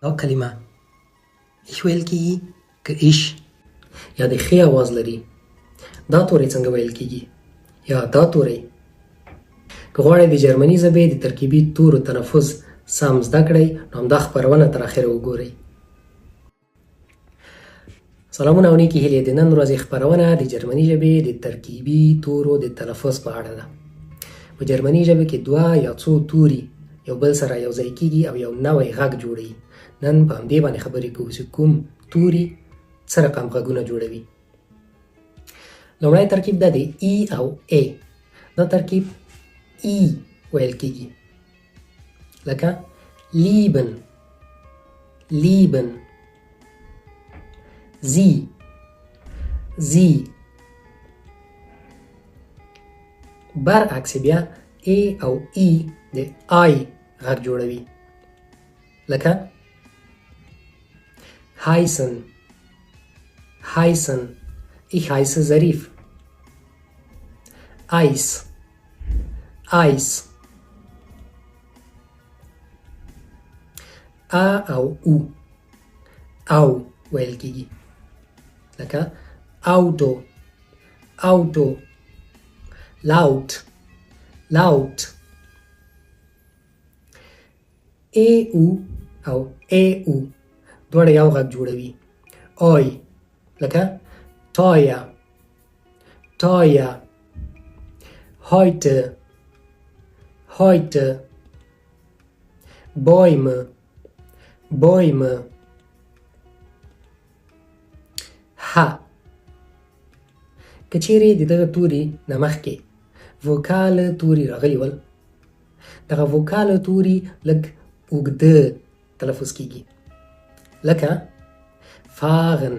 دا کلمه ایش ویل کیږي که ایش یا د خې آواز لري. دا توری څنګه ویل کیږي یا دا توری. که غواړئ د جرمني ژبې د ترکیبي تورو تلفظ سم زده کړئ نو همدا خپرونه تر اخره وګورئ. سلامونه او نیکې هیلې. د نن ورځې خپرونه د جرمني ژبې د ترکیبي تورو د تلفظ په اړه ده. په جرمني ژبه کې دوه یا څو توري یو بل سره یو ځای کیږي او یو نوی غږ جوړوي. نن په همدې باندې خبرې کوو چې کوم توري څه رقم غږونه جوړوي. لومړی ترکیب ده د ای او ای. دا ترکیب ای ویل کیږي لکه لیبن، لیبن. زی، زی. برعکس بیا ای او ای د آی غږ جوړوي لکه heißen، heißen. Ich heiße ظریف. Eis، Eis. ا او او او ویل کیږي لکه auto، auto. laut، laut. ای او او ای او دواړه یو غږ جوړوي. اوی لکه teuer، teuer. heute، heute. Bäume، Bäume. ها. که چیرې د دغه توري نه مخکې وکاله توري راغلي ول، دغه وکاله توري لږ اوږده تلفظ کیږي لکه fahren،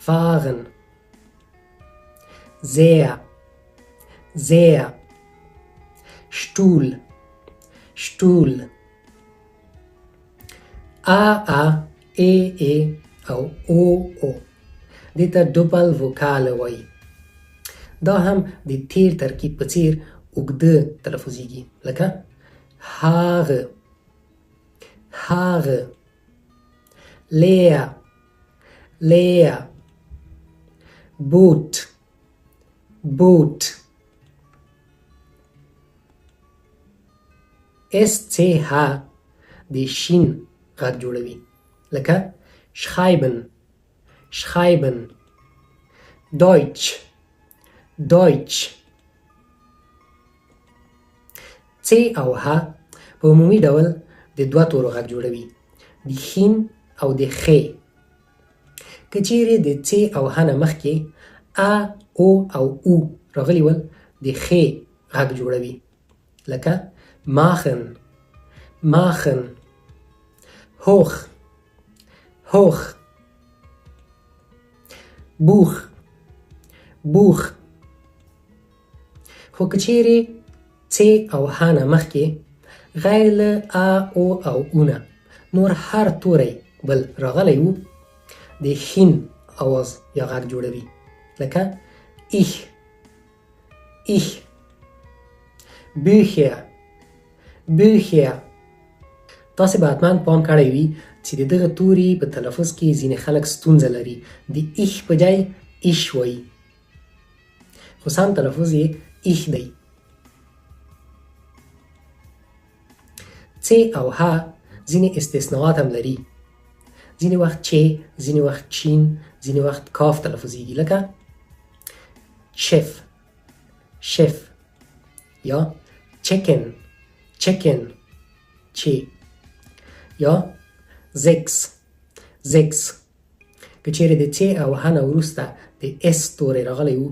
fahren. sehr، sehr. Stuhl، Stuhl. ا ا ای ای او او او دې ته ډبل وکاله وایي. دا هم د تیر ترکیب په څیر اوږده تلفظیږي لکه هاغه، هاغه. leer، leer. boot، boot. SCH د شین غږ جوړوي لکه schreiben، schreiben. Deutsch، Deutsch. C او ه په عمومي ډول د دوه تورو غږ جوړوي، د خین او د خې. که چیرې د C او ه نه مخکې ا او او او راغلي ول د خې غږ جوړوي لکه machen، machen. hoch، hoch. buch، buch. خو که چیرې C او ه نه مخکې غیر له ا او او او نه نور هر توری بل راغلی وو د خین اواز یا غږ جوړوي لکه ich، ich. bücher، bücher. تاسې به حتما پام کړی وي چې د دغه توري په تلفظ کې ځینې خلک ستونزه لري، د ایش په ځای ایش وایي، خو سم تلفظ یې ایش دی. C او ه ځینې استثناءات هم لري، ځینې وخت چې، ځینې وخت چین، ځینې وخت کاف تلفظیږي لکه chef، chef. یا chicken، chicken. چی. یا sechs، sechs. که چیرې د C او ه نه وروسته د S توری راغلی وو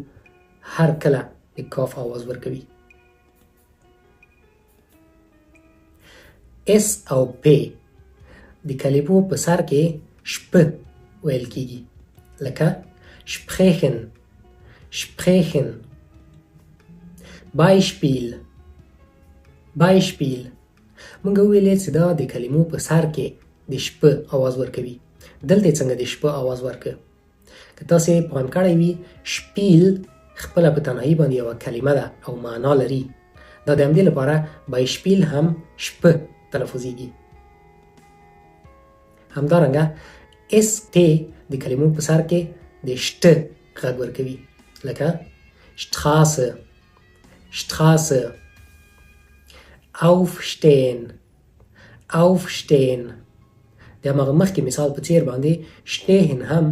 هر کله د کاف آواز ورکوي. S او P د کلمو په سر کې شپ ویل کیږي لکه sprechen، sprechen. Beispiel، Beispiel. مونږ ویلې چې دا د کلمو په سر کې د شپ آواز ورکوي. دلته څنګه د شپ آواز ورکه؟ که تاسې پام کړی وي شپیل خپله په تنهایي باندې یوه کلمه ده او معنا لري. دا د همدې لپاره بایشپیل هم شپ تلفظیږي. همدارنګه اس ټ د کلمو په سر کې د شت غږ ورکوي لکه Straße Straße Aufstehen Aufstehen د هغه مخکې مثال په څیر باندې شتهن هم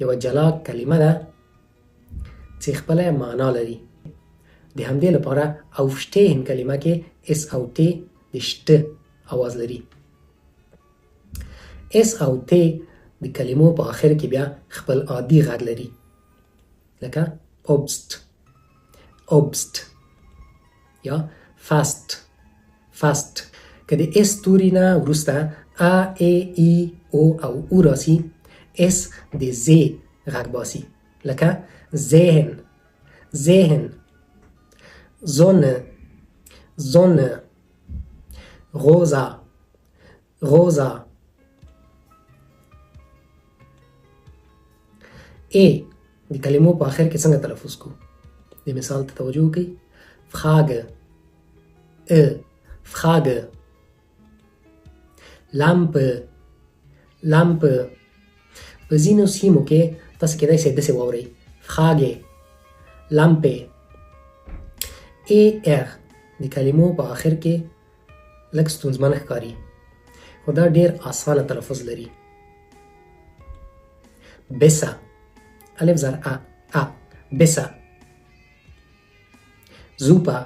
یو جلا کلمه ده چې خپل معنا لري د همدې لپاره aufstehen کلمه کې اس او ت د شت اواز لري اس او ت د کلمو په اخر کې بیا خپل عادي غږ لري لکه Obst Obst یا fast fast که د اس توری نه وروسته ا ای ای او او او راسي اس د ز غږ باسي لکه ذهن ذهن Sonne Sonne Rosa Rosa ای د کلمو په آخر کې څنګه تلفظ کو د مثال ته توجه وکړئ Frage Frage Lampe Lampe په ځینو سیمو کې تاسو کېدای شئ داسې واورئ Frage Lampe AR د کلمو په آخر کې لږ ستونزمن ښکاري خو دا ډېر اسانه تلفظ لري Besser الف زر ا Besser Super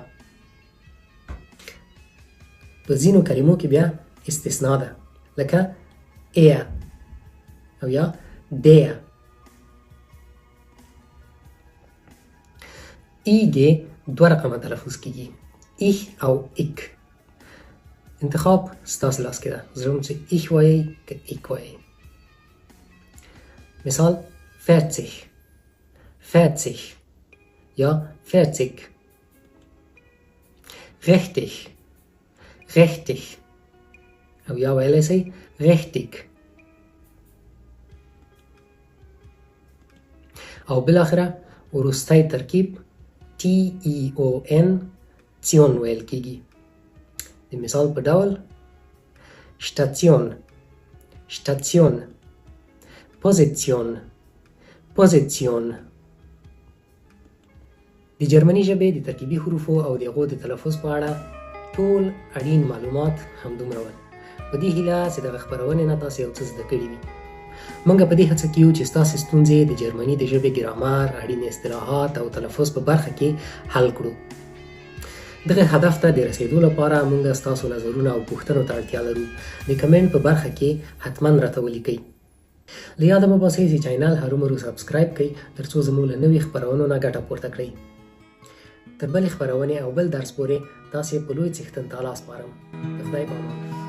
په ځینو کلمو کې بیا استثناء ده لکه er او یا der ایږې دوه رقمه تلفظ کیږي ich او ik انتخاب ستاسو لاس کې ده زه چې ich وایي که ik وایي مثال 40 40 یا 40 richtig richtig او یا ویلی شئ richtig او بالاخره وروستی ترکیب T-E-O-N Tion ویل کیږي د مثال په ډول Station Station Position Position د جرمني ژبې د ترکیبي حروفو او د هغو د تلفظ په اړه ټول اړین معلومات همدومره ول په دې هیله چې دغه خپرونې نه تاسو یو څه زده کړي وي موږ په دې هڅه کې یو چې ستاسو ستونزې د جرمني د ژبې ګرامر اړین اصطلاحات او تلفظ په برخه کې حل کړو دغه هدف ته د رسیدو لپاره موږ ستاسو نظرونه او پوښتنو ته اړتیا لرو د کمنټ په برخه کې حتما راته ولیکئ له یاده مه باسئ چې چینل هرومرو سبسکرایب کړئ ترڅو زموږ له نوي خپرونو نه ګټه پورته کړئ تر بلې خپرونې او بل درس پورې تاسې په لوی څښتن تعالی سپارم د خدای په امان